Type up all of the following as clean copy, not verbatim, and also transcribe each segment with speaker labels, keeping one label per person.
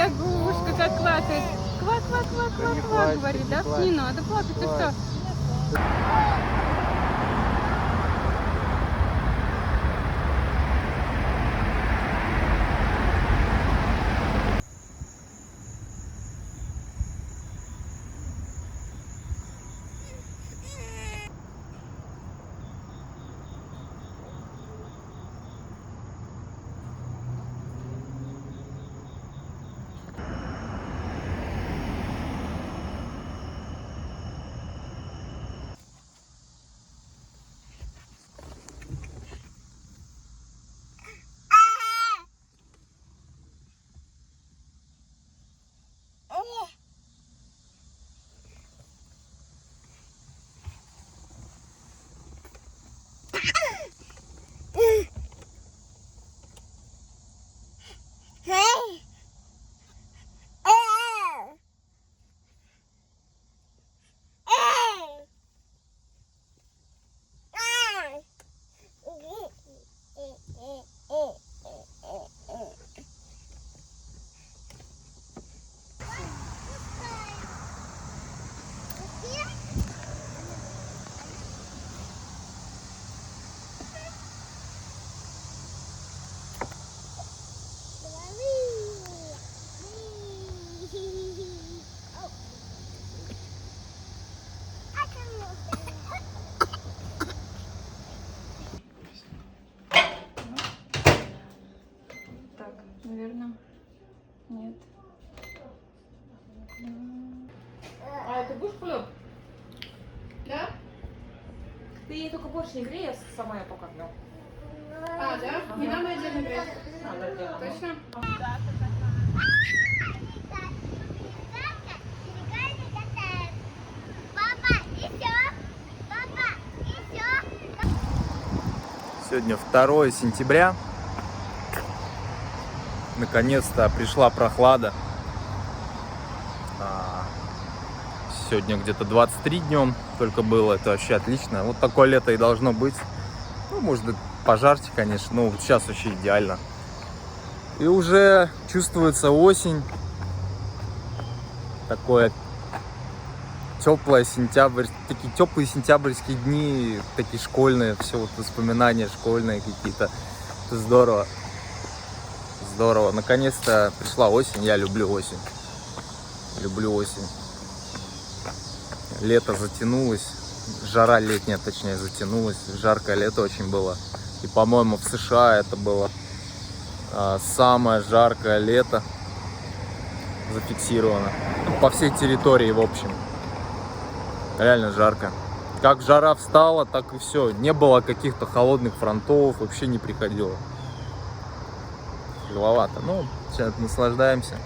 Speaker 1: Ай, голубушка как квакает. Ква-ква-ква-ква-ква, говорит, да? Не надо плакать, ты что? Так, наверное, нет.
Speaker 2: А ты будешь хлеб? Да? Ты ей только больше не грей, я сама ее покормлю.
Speaker 1: А, да? Не надо отдельно греть.
Speaker 2: Надо отдельно.
Speaker 1: Точно?
Speaker 3: Сегодня 2 сентября. Наконец-то пришла прохлада. Сегодня где-то 23 днем только было. Это вообще отлично. Вот такое лето и должно быть. Ну, может быть, пожарьте, конечно. Но вот сейчас вообще идеально. И уже чувствуется осень. Такое теплое сентябрь. Такие теплые сентябрьские дни. Такие школьные. Все вот воспоминания школьные какие-то. Это здорово. Здорово. Наконец-то пришла осень. Я люблю осень. Люблю осень. Лето затянулось. Жара летняя, точнее, затянулась. Жаркое лето очень было. И, по-моему, в США это было самое жаркое лето зафиксировано. По всей территории, в общем. Реально жарко. Как жара встала, так и все. Не было каких-то холодных фронтов. Вообще не приходило. Тепловато. Ну, сейчас наслаждаемся.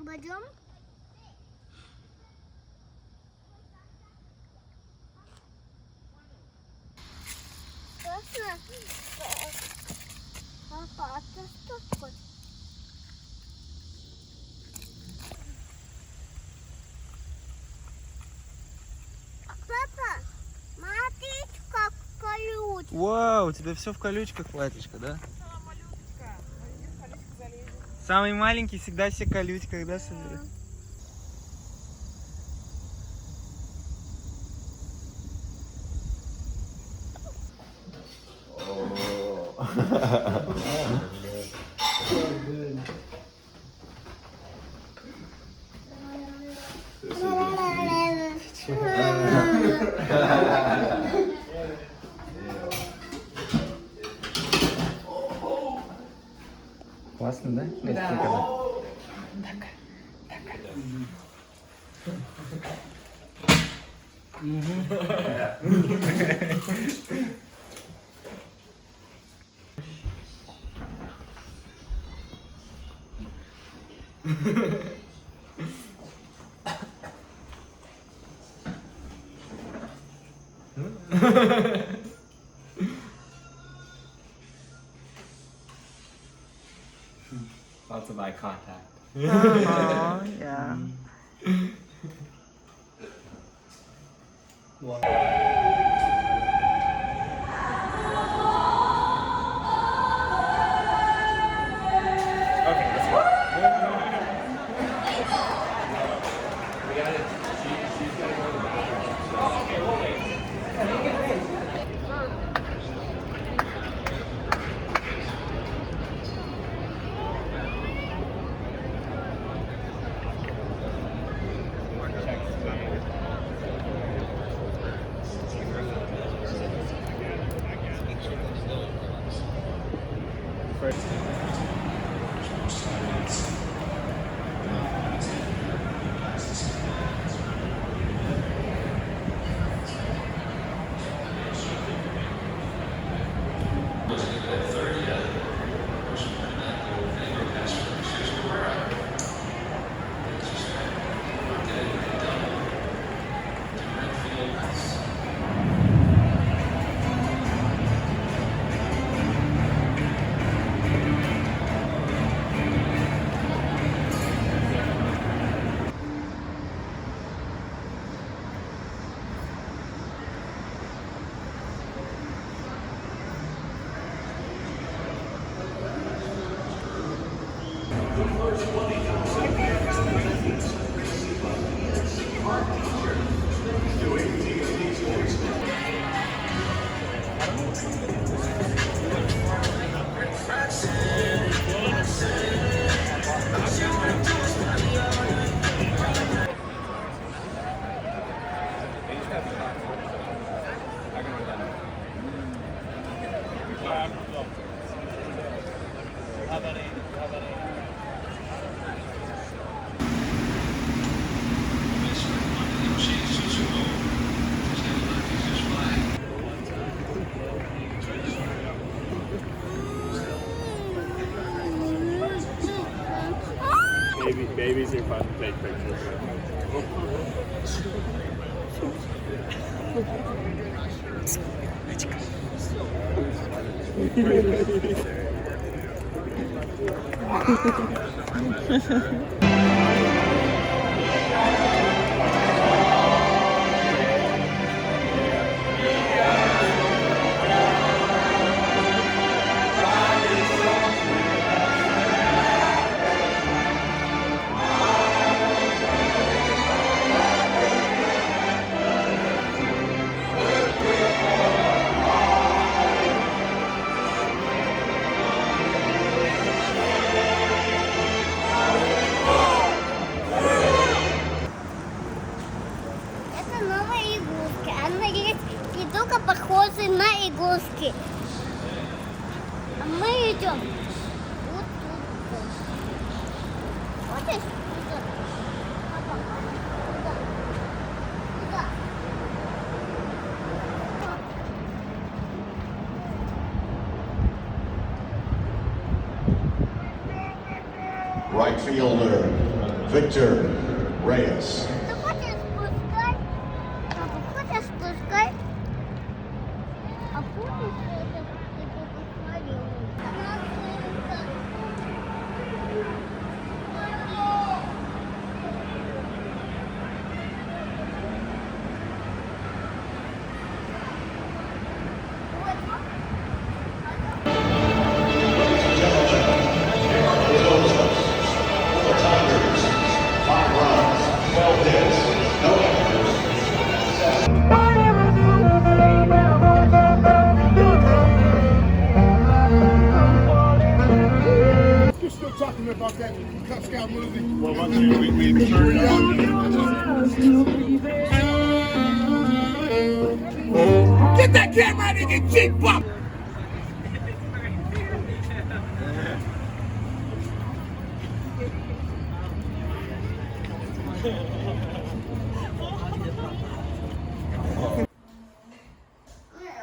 Speaker 4: Пойдем? Папа, а ты что такое? Папа, смотри, как колючка.
Speaker 3: Вау, у тебя все в колючках, платьишко, да? Самый маленький всегда все в колючках, да, соберет? Классно, да?
Speaker 2: Да.
Speaker 5: Lots of eye contact.
Speaker 3: Yeah.
Speaker 5: Babies are fun to take pictures with.
Speaker 4: Это новые игрушки. Она есть не только похожие на игрушки. А мы идем вот тут. Хочешь? Туда. Папа, туда. Туда.
Speaker 6: Right fielder, Victor Reyes.
Speaker 4: Ты хочешь спускать? Папа, хочешь спускать? А помнишь, что это ты посмотрел? Она открыта.
Speaker 7: You're still talking about that Cub Scout movie. Well, one day we sure Get that camera out and get cheap bump!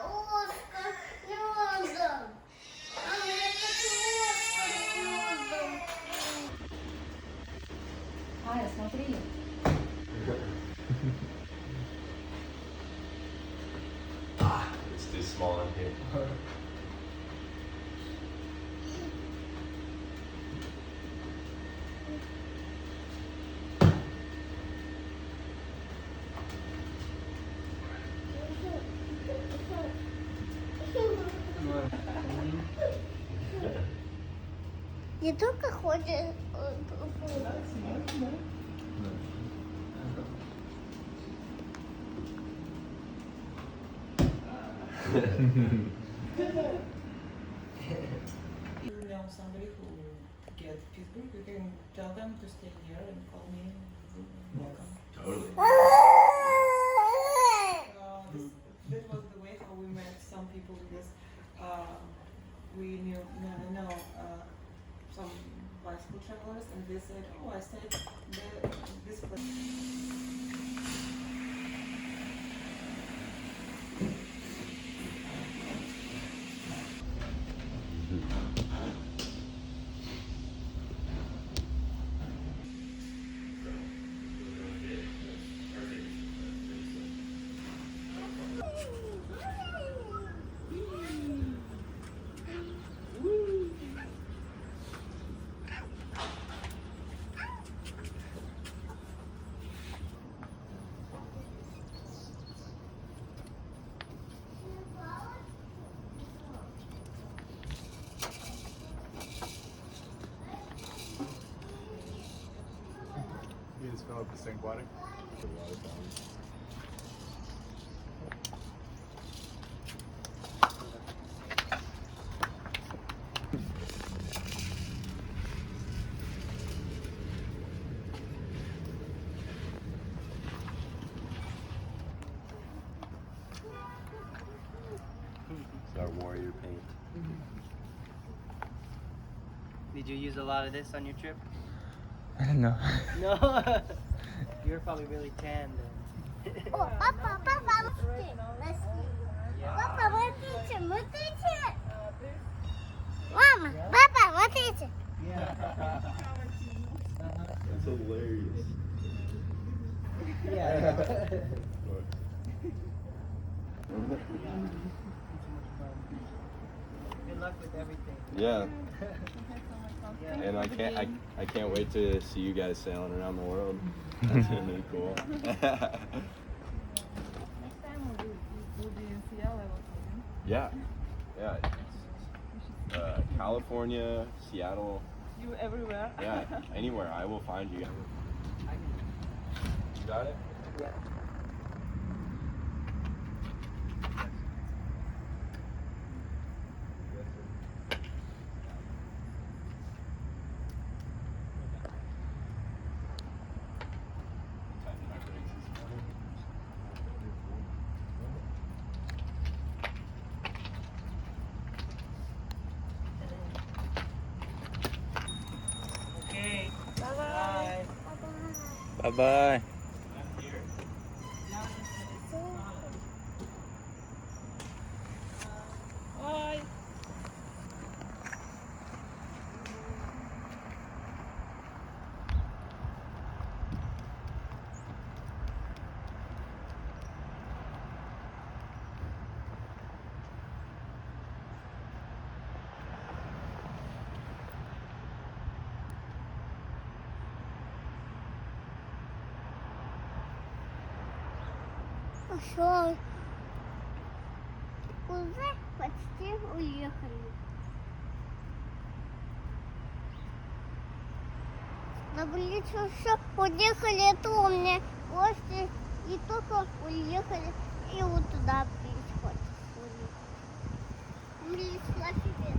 Speaker 4: Ложка, не надо. Мама, я хочу ложку, не надо.
Speaker 2: Ая, смотри.
Speaker 3: It's too small in here.
Speaker 4: Не только ходит.
Speaker 2: You know somebody who gets Pittsburgh, you can tell them to stay here and call me. Welcome.
Speaker 5: Totally.
Speaker 2: That was the way how we met some people because we knew some bicycle travelers and they said, oh, I stayed this place.
Speaker 7: You just fill up the sink water.
Speaker 5: It's our warrior paint.
Speaker 8: Did you use a lot of this on your trip?
Speaker 3: No.
Speaker 8: No. You were probably really tan then.
Speaker 4: Oh, Papa, let's see. Papa, смотрите. Мама, папа, смотрите.
Speaker 5: That's hilarious.
Speaker 8: Yeah. Good luck with everything.
Speaker 5: Yeah,
Speaker 8: Yeah.
Speaker 5: and I can't wait to see you guys sailing around the world. That's gonna be cool.
Speaker 2: Next time we'll be in Seattle.
Speaker 5: Yeah. California, Seattle.
Speaker 2: You everywhere.
Speaker 5: Yeah, anywhere. I will find you. You got it?
Speaker 8: Yeah. Okay. Bye.
Speaker 3: Bye-bye.
Speaker 2: Bye.
Speaker 4: Ушел. Уже почти уехали. На больницу все уехали, это у меня гости и только уехали и вот туда приходят. Принесла себе.